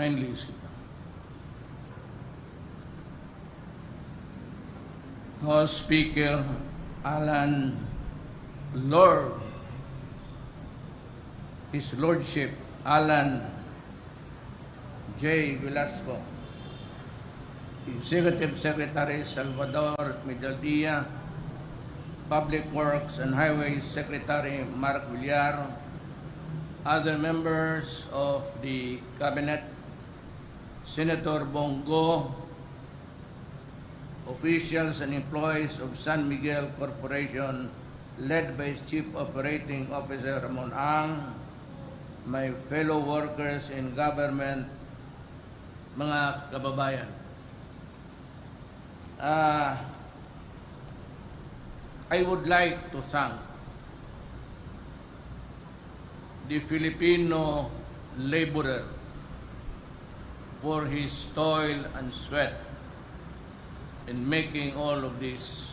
Kindly sit down. House Speaker Alan Lord, His Lordship Alan J. Velasco, Executive Secretary Salvador Medaldia, Public Works and Highways Secretary Mark Villar, other members of the Cabinet, Senator Bongo, officials and employees of San Miguel Corporation led by its Chief Operating Officer Ramon Ang, my fellow workers in government, mga kababayan. I would like to thank the Filipino laborer for his toil and sweat in making all of this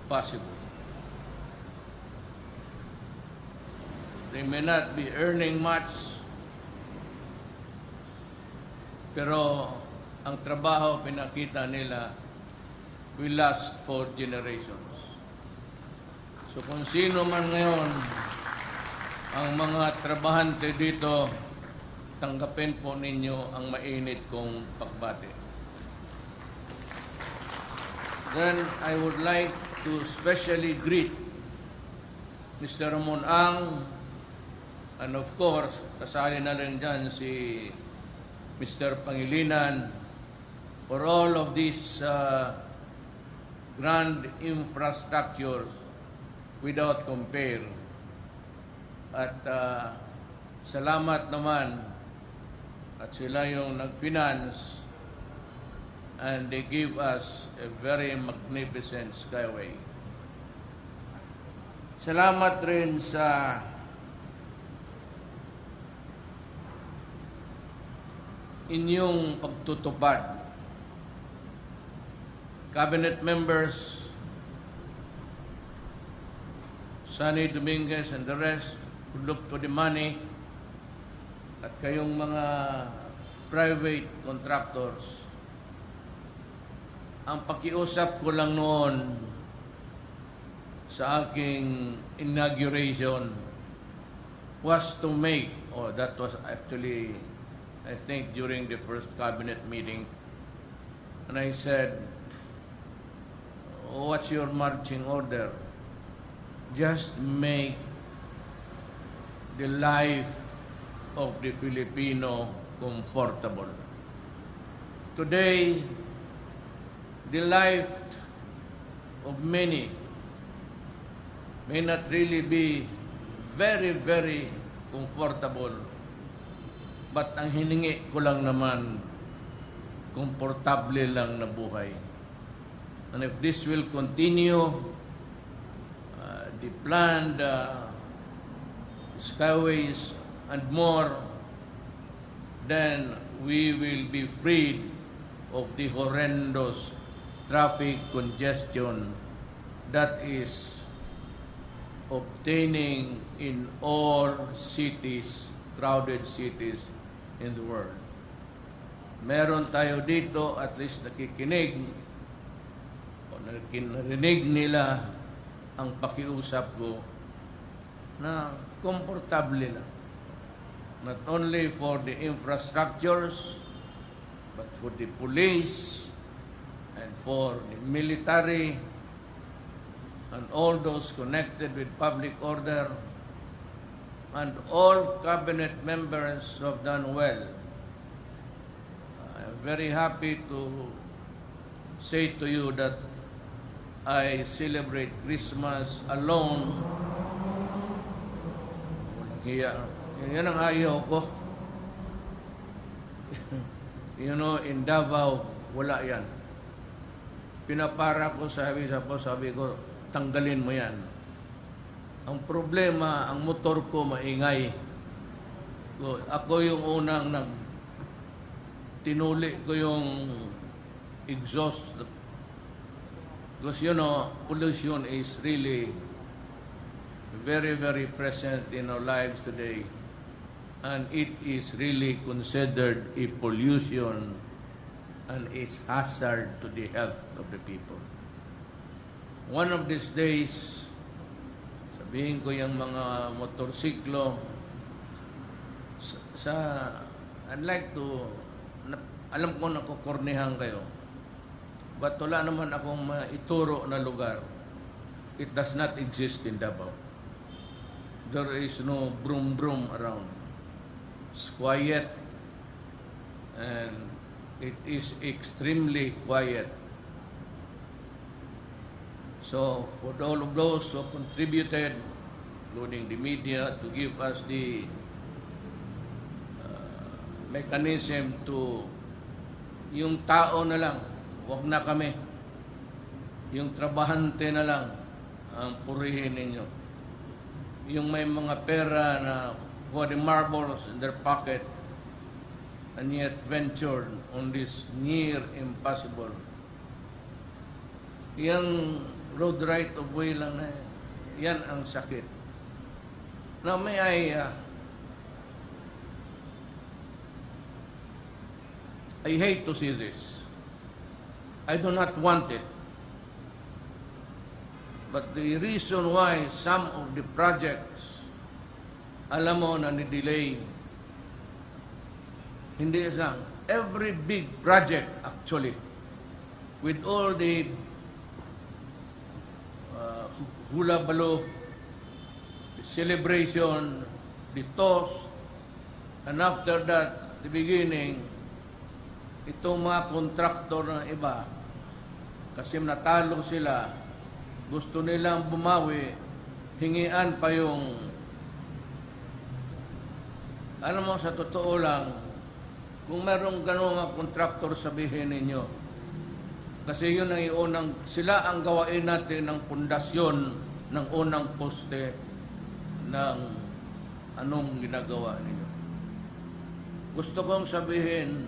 possible. They may not be earning much, pero ang trabaho pinakita nila will last for generations. So kung sino man ngayon ang mga trabahante dito, tanggapin po ninyo ang mainit kong pagbati. Then I would like to especially greet Mr. Ramon Ang, and of course, kasali na rin dyan si Mr. Pangilinan, for all of these grand infrastructures without compare. At salamat naman at sila yung nag-finance and they give us a very magnificent skyway. Salamat rin sa inyong pagtutupad. Cabinet members, Sunny Dominguez and the rest who look to the money, at kayong mga private contractors, ang pakiusap ko lang noon sa aking inauguration was to make, that was actually, I think, during the first cabinet meeting, and I said, what's your marching order? Just make the life of the Filipino comfortable. Today, the life of many may not really be very, very comfortable, but ang hiningi ko lang naman, komportable lang na buhay. And if this will continue, the planned skyways and more, then we will be freed of the horrendous traffic congestion that is obtaining in all cities, crowded cities in the world. Meron tayo dito, at least nakikinig, narinig nila ang pakiusap ko na komportable lang. Not only for the infrastructures, but for the police and for the military and all those connected with public order, and all cabinet members have done well. I'm very happy to say to you that I celebrate Christmas alone. Walang hiya. Yan ang ayaw ko. You know, in Davao, wala yan. Pinapara ko, sabi ko, tanggalin mo yan. Ang problema, ang motor ko maingay. Ako yung unang tinuli ko yung exhaust. Because, you know, pollution is really very, very present in our lives today. and it is really considered a pollution and is hazard to the health of the people. One of these days, sabihin ko yung mga motorsiklo, I'd like to, alam ko nakukornihan kayo, but wala naman akong maituro na lugar. It does not exist in Davao. There is no broom around. It's quiet, and it is extremely quiet. So, for all of those who contributed, including the media, to give us the mechanism to, yung tao na lang, wag na kami. Yung trabahante na lang ang purihin ninyo. Yung may mga pera na for the marbles in their pocket and yet ventured on this near impossible. Yung road right of way lang na yan ang sakit. Now may I hate to see this. I do not want it. But the reason why some of the projects, alam mo na ni-delay, hindi isang, every big project actually, with all the hula-balo, the celebration, the toast, and after that, the beginning, itong mga kontraktor ng iba, kasi natalo sila, gusto nilang bumawi, hingian pa yung, alam mo, sa totoo lang, kung merong gano'ng mga kontraktor, sabihin ninyo, kasi yun ang iunang, sila ang gawain natin ng pundasyon ng unang poste ng anong ginagawa ninyo. Gusto kong sabihin,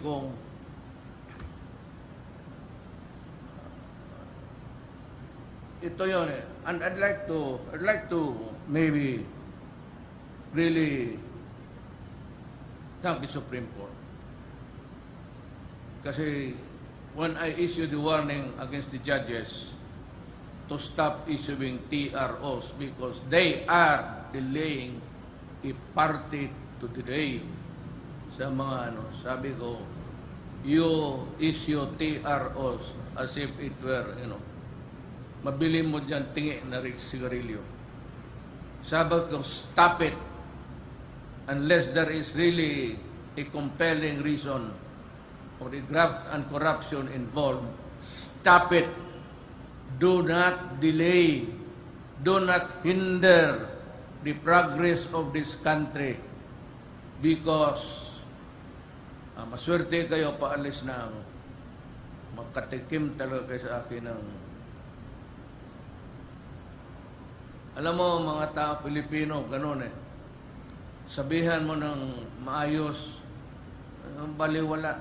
kung ito yun eh. And I'd like to maybe really thank the Supreme Court. Kasi when I issued the warning against the judges to stop issuing TROs because they are delaying a party to delay sa mga sabi ko, you issue TROs as if it were, mabili mo dyan tingi na sigarilyo. Sabi ko, stop it unless there is really a compelling reason for the graft and corruption involved. Stop it. Do not delay. Do not hinder the progress of this country because maswerte kayo, paalis na ako. Magkatikim talaga kayo sa akin ng alam mo, mga tao Pilipino, ganun eh. Sabihan mo ng maayos, baliwala.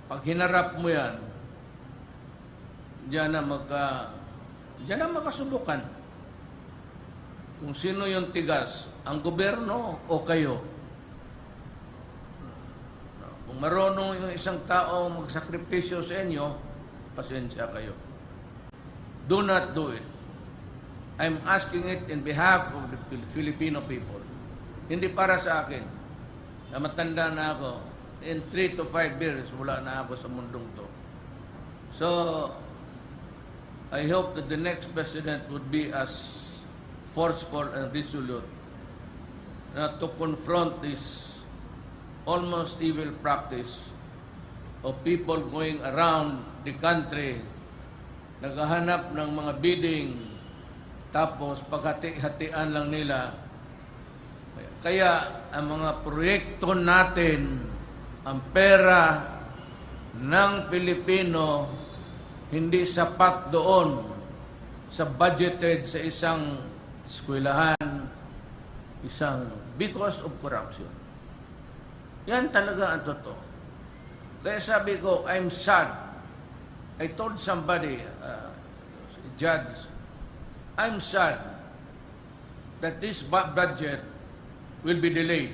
Pag hinarap mo yan, diyan na makasubukan. Kung sino yung tigas, ang gobyerno o kayo. Kung marunong yung isang tao magsakripisyo sa inyo, pasensya kayo. Do not do it. I'm asking it in behalf of the Filipino people. Hindi para sa akin. Na matanda na ako. In 3 to 5 years, wala na ako sa mundong to. So, I hope that the next president would be as forceful and resolute to confront this almost evil practice of people going around the country, naghahanap ng mga bidding, tapos paghati-hatian lang nila. Kaya ang mga proyekto natin, ang pera ng Pilipino, hindi sapat doon sa budgeted sa isang eskwelahan, because of corruption. Yan talaga ang totoo. Kaya sabi ko, I'm sad I told somebody, judge, I'm sad that this budget will be delayed.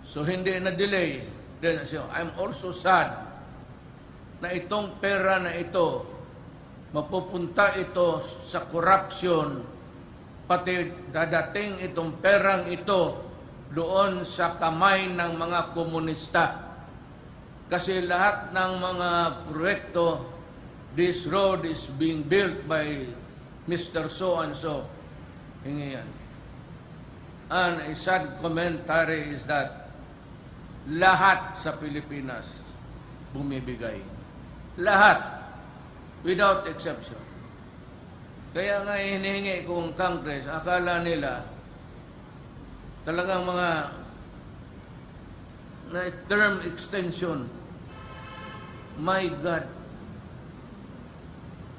So hindi na-delay. Then I'm also sad na itong pera na ito, mapupunta ito sa corruption, pati dadating itong perang ito doon sa kamay ng mga komunista. Kasi lahat ng mga proyekto, this road is being built by Mr. So-and-so. Hingi yan. And a sad commentary is that lahat sa Pilipinas bumibigay. Lahat. Without exception. Kaya nga hinihingi kong Congress, akala nila talagang mga na term extension. My God.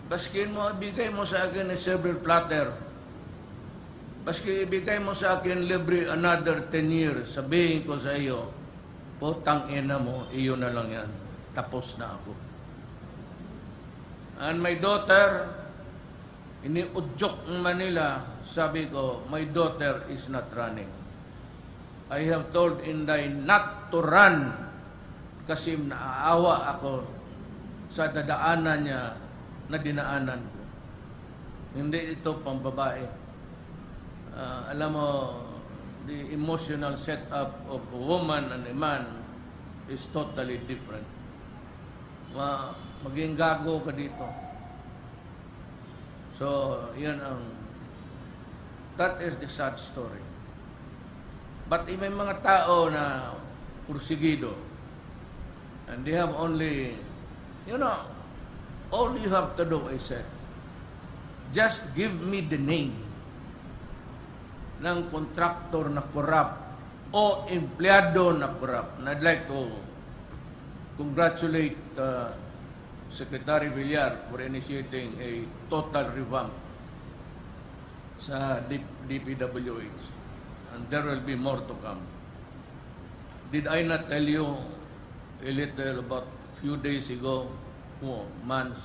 Baskin mo, ibigay mo sa akin a silver platter. Baski ibigay mo sa akin libre another 10 years. Sabihin ko sa iyo, putang ina mo, iyo na lang yan. Tapos na ako. And my daughter, iniudyok ng Manila, sabi ko, my daughter is not running. I have told Inday not to run kasi naaawa ako sa dadaanan niya na dinaanan ko. Hindi ito pambabae. Alam mo, the emotional setup of a woman and a man is totally different. Maging gago ka dito. So, yan that is the sad story. But may mga tao na pursigido. And they have only, all you have to do, I said, just give me the name ng kontraktor na corrupt o empleyado na corrupt. And I'd like to congratulate Secretary Villar for initiating a total revamp sa DPWH. And there will be more to come. Did I not tell you a little about few days ago, months,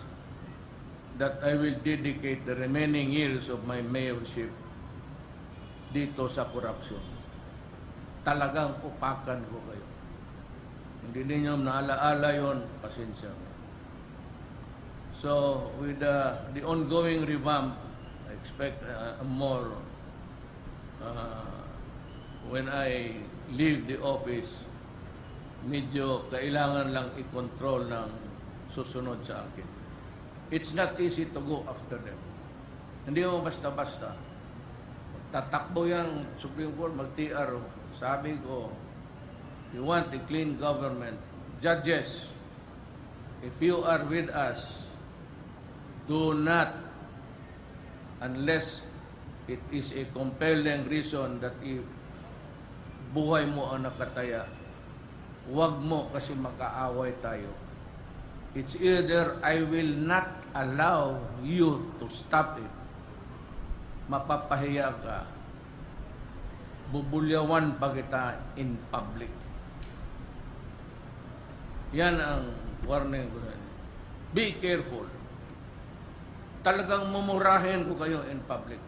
that I will dedicate the remaining years of my mayorship dito sa corruption? Talagang upakan ko kayo. Hindi ninyo naalaala yun, pasensya. So, with the ongoing revamp, I expect more when I leave the office, medyo kailangan lang i-control ng susunod sa akin. It's not easy to go after them. Hindi mo basta-basta. Tatakbo yung Supreme Court, mag-TR. Sabi ko, you want a clean government. Judges, if you are with us, do not, unless it is a compelling reason that if buhay mo ang nakataya, huwag mo kasi makaaway tayo. It's either I will not allow you to stop it, mapapahiya ka, bubulyawan pa kita in public. Yan ang warning ko. Be careful. Talagang mumurahin ko kayo in public.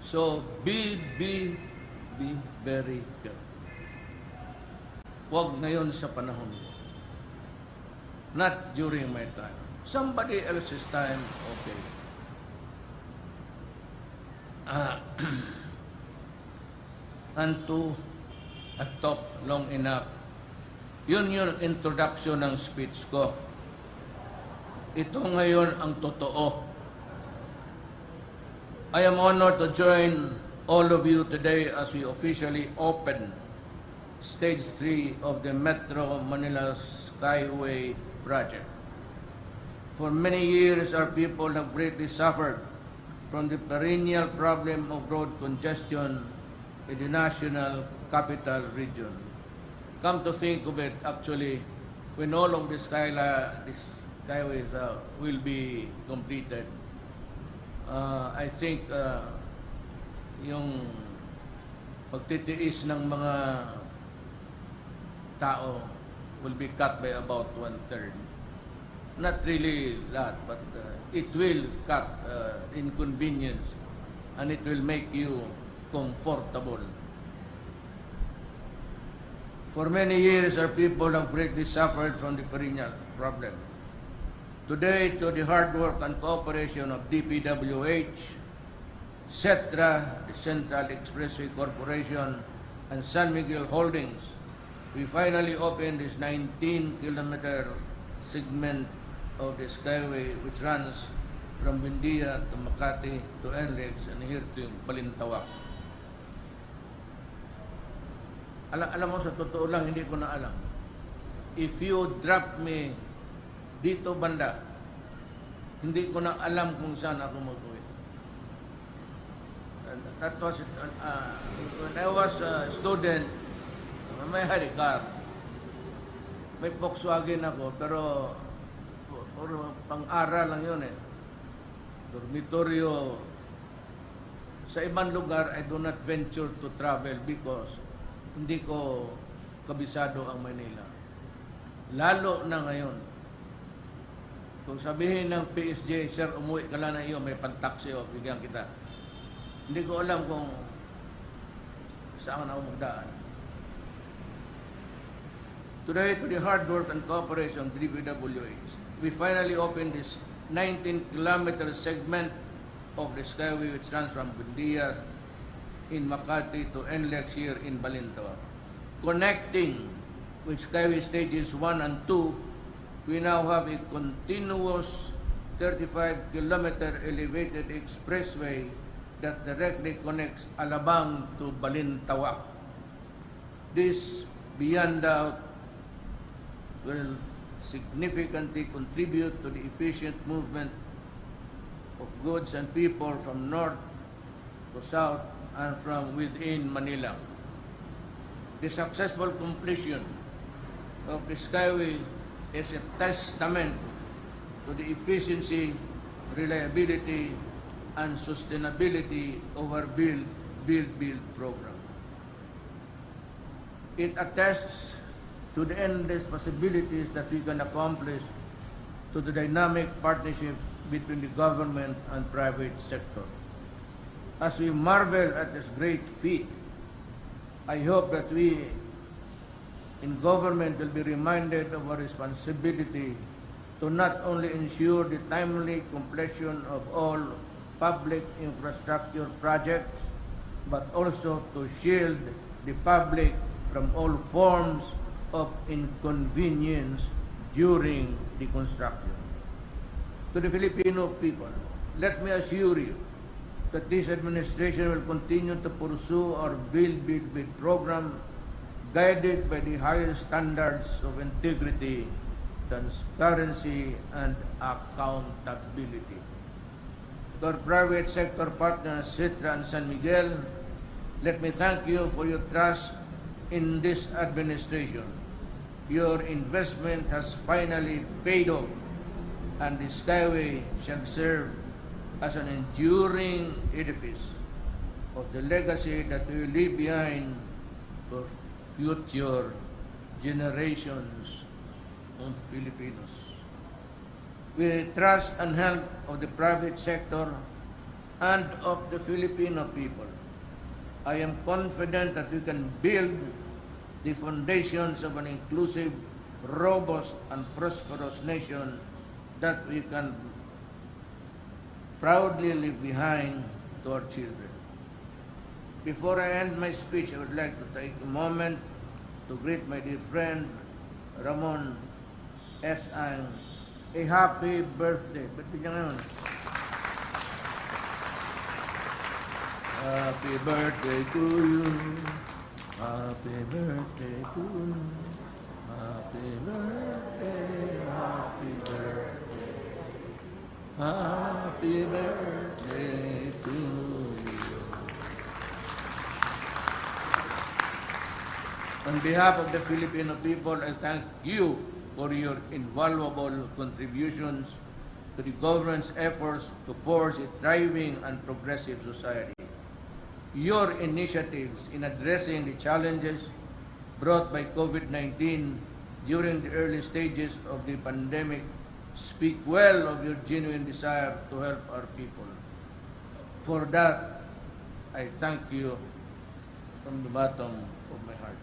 So, be very careful. Huwag ngayon sa panahon ko. Not during my time. Somebody else's time, okay. And to talk long enough. Yun yung introduction ng speech ko. Ito ngayon ang totoo. I am honored to join all of you today as we officially open Stage 3 of the Metro Manila Skyway project. For many years, our people have greatly suffered from the perennial problem of road congestion in the national capital region. Come to think of it, actually, when all of the skyways will be completed, I think yung pagtitiis ng mga tao will be cut by about 1/3. not really that, but it will cut inconvenience and it will make you comfortable. For many years, our people have greatly suffered from the perennial problem. Today, to the hard work and cooperation of DPWH, Setra, the Central Expressway Corporation, and San Miguel Holdings, we finally opened this 19-kilometer segment of the Skyway which runs from Buendia to Makati to NLEX and here to Balintawak. Alam mo, sa totoo lang, hindi ko na alam. If you drop me dito banda, hindi ko na alam kung saan ako mag-uwi. That was when I was a student, may had a car. May Volkswagen ako, pero pang-aral lang yun eh. Dormitoryo. Sa ibang lugar, I do not venture to travel because hindi ko kabisado ang Manila. Lalo na ngayon. Kung sabihin ng PSG, sir, umuwi ka lang na iyo, may pantaksi o bigyan kita. Hindi ko alam kung saan ako magdaan. Today, to the hard work and cooperation of DPWH, we finally opened this 19-kilometer segment of the Skyway which runs from Buendia in Makati to NLEX here in Balintawak. Connecting with Skyway stages 1 and 2, we now have a continuous 35-kilometer elevated expressway that directly connects Alabang to Balintawak. This, beyond doubt, will significantly contribute to the efficient movement of goods and people from north to south and from within Manila. The successful completion of the Skyway is a testament to the efficiency, reliability, and sustainability of our Build program. It attests to the endless possibilities that we can accomplish to the dynamic partnership between the government and private sector. As we marvel at this great feat, I hope that we in government will be reminded of our responsibility to not only ensure the timely completion of all public infrastructure projects, but also to shield the public from all forms of inconvenience during the construction. To the Filipino people, let me assure you that this administration will continue to pursue our Build program guided by the highest standards of integrity, transparency, and accountability. To our private sector partners, Setra and San Miguel, let me thank you for your trust in this administration. Your investment has finally paid off, and the Skyway shall serve as an enduring edifice of the legacy that we will leave behind for future generations of Filipinos. With trust and help of the private sector and of the Filipino people, I am confident that we can build the foundations of an inclusive, robust, and prosperous nation that we can proudly leave behind to our children. Before I end my speech, I would like to take a moment to greet my dear friend, Ramon S. Ang, a happy birthday. Ba't niya ngayon? Happy birthday to you. Happy birthday to you. Happy birthday, happy birthday. Happy birthday to you. On behalf of the Filipino people, I thank you for your invaluable contributions to the government's efforts to forge a thriving and progressive society. Your initiatives in addressing the challenges brought by COVID-19 during the early stages of the pandemic speak well of your genuine desire to help our people. For that, I thank you from the bottom of my heart.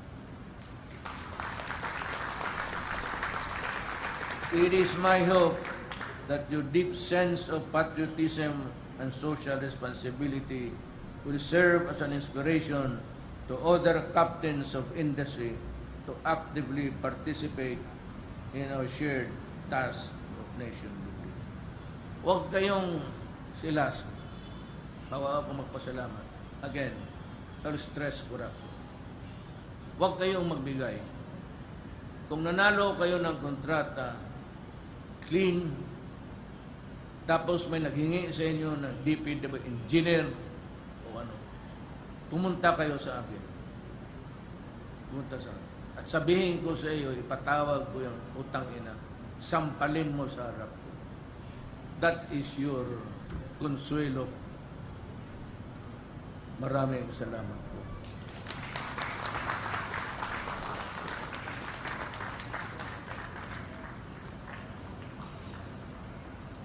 It is my hope that your deep sense of patriotism and social responsibility will serve as an inspiration to other captains of industry to actively participate in our shared task of nation building. Huwag kayong silas. Bawa ako magpasalamat. Again, don't stress corruption. Huwag kayong magbigay. Kung nanalo kayo ng kontrata, clean, tapos may naghingi sa inyo ng DPW engineer o ano, pumunta kayo sa akin. Pumunta sa akin. At sabihin ko sa iyo, ipatawag ko yung utang ina, sampalin mo sa harap ko. That is your consuelo. Maraming salamat po.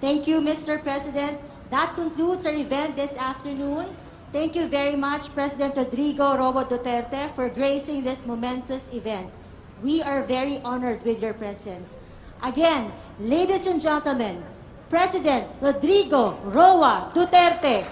Thank you, Mr. President. That concludes our event this afternoon. Thank you very much, President Rodrigo Robo Duterte, for gracing this momentous event. We are very honored with your presence. Again, ladies and gentlemen, President Rodrigo Roa Duterte.